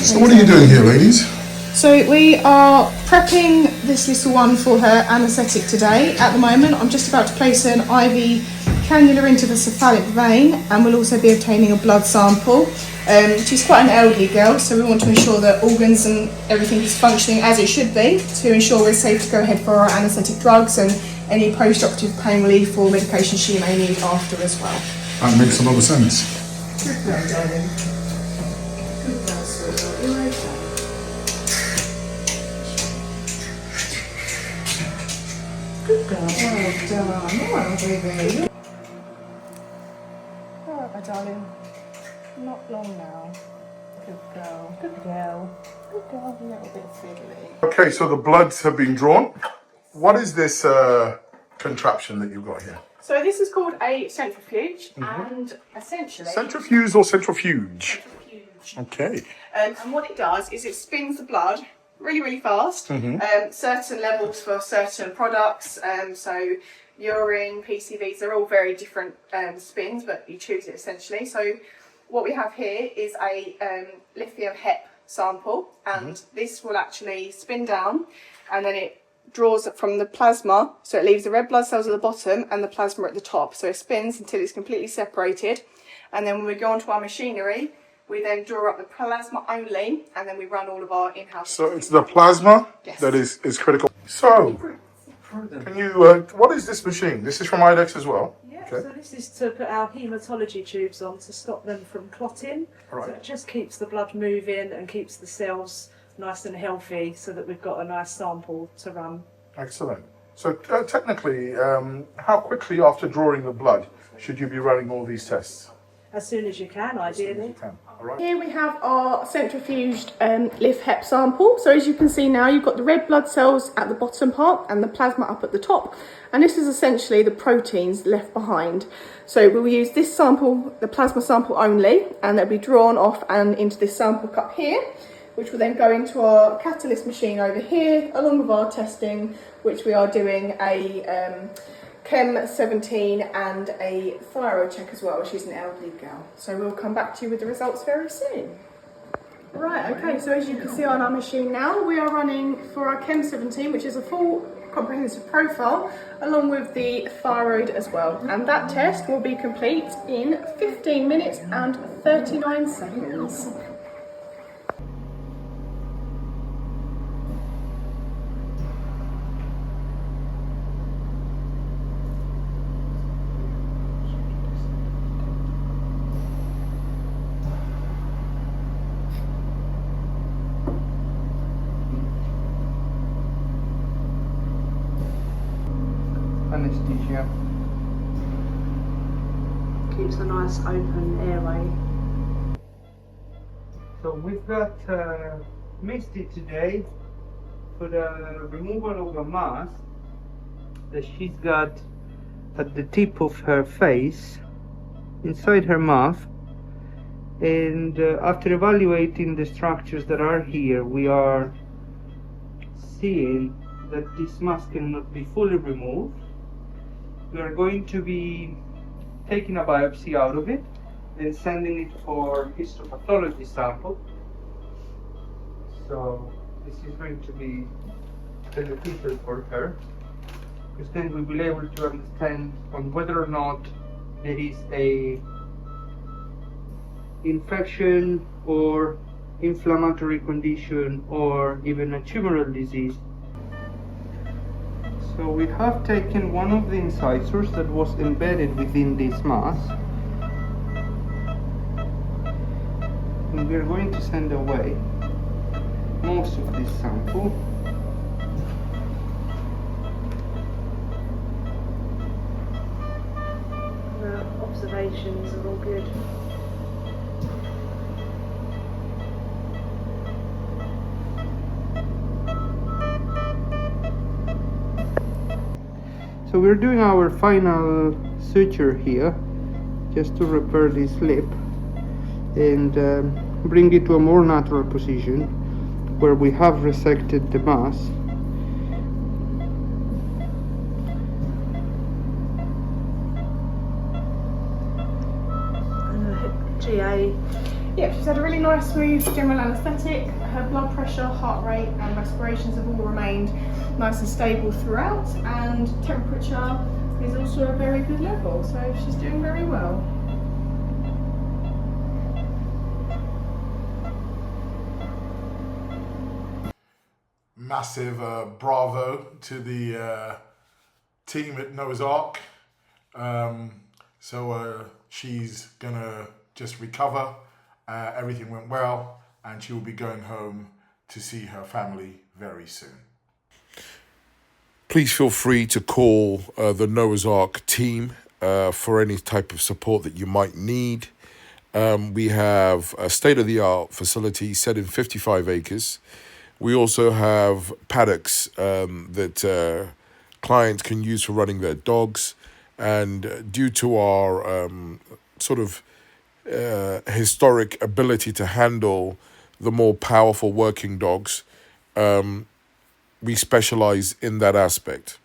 So what are you doing here, ladies? So we are prepping this little one for her anaesthetic today. At the moment, I'm just about to place an IV cannula into the cephalic vein, and we'll also be obtaining a blood sample. She's quite an elderly girl, so we want to ensure that organs and everything is functioning as it should be to ensure we're safe to go ahead for our anaesthetic drugs and any post-operative pain relief or medication she may need after as well. That makes a lot of sense. Good girl, darling. Good girl, sweetheart. You're okay. Good girl. Well done. Well, baby. All right, my darling. Not long now. Good girl. Good girl. Good girl. A little bit fiddly. Okay, so the bloods have been drawn. What is this contraption that you've got here? So this is called a centrifuge, and essentially... Centrifuge or centrifuge? Centrifuge. Okay. And what it does is it spins the blood really, really fast. Certain levels for certain products. So urine, PCVs, they're all very different spins, but you choose it essentially. So what we have here is a lithium HEP sample, and this will actually spin down, and then it draws it from the plasma, so it leaves the red blood cells at the bottom and the plasma at the top. So it spins until it's completely separated, and then when we go onto our machinery, we then draw up the plasma only, and then we run all of our in-house. So it's the plasma that is critical. So, can you, what is this machine? This is from IDEX as well? Yeah, so this is to put our haematology tubes on to stop them from clotting. Right. So it just keeps the blood moving and keeps the cells nice and healthy so that we've got a nice sample to run. Excellent. So technically, how quickly after drawing the blood should you be running all these tests? As soon as you can, ideally. All right. Here we have our centrifuged LIF HEP sample. So as you can see now, you've got the red blood cells at the bottom part and the plasma up at the top. And this is essentially the proteins left behind. So we'll use this sample, the plasma sample only, and they'll be drawn off and into this sample cup here, which will then go into our catalyst machine over here, along with our testing, which we are doing a Chem 17 and a thyroid check as well. She's an elderly girl. So we'll come back to you with the results very soon. Right, okay, so as you can see on our machine now, we are running for our Chem 17, which is a full comprehensive profile, along with the thyroid as well. And that test will be complete in 15 minutes and 39 seconds. Anesthesia. Keeps a nice open airway. So we've got Misty today for the removal of a mass that she's got at the tip of her face, inside her mouth. And after evaluating the structures that are here, we are seeing that this mass cannot be fully removed. We are going to be taking a biopsy out of it and sending it for histopathology sample. So this is going to be beneficial for her, because then we will be able to understand on whether or not there is a infection or inflammatory condition or even a tumoral disease. So we have taken one of the incisors that was embedded within this mass, and we are going to send away most of this sample. The observations are all good. So we're doing our final suture here, just to repair this lip and bring it to a more natural position where we have resected the mass. And the GA yeah, she's had a really nice, smooth general anaesthetic. Her blood pressure, heart rate and respirations have all remained nice and stable throughout, and temperature is also a very good level, so she's doing very well. Massive bravo to the team at Noah's Ark. So she's gonna just recover. Everything went well, and she will be going home to see her family very soon. Please feel free to call the Noah's Ark team for any type of support that you might need. We have a state-of-the-art facility set in 55 acres. We also have paddocks that clients can use for running their dogs. And due to our historic ability to handle the more powerful working dogs, we specialize in that aspect.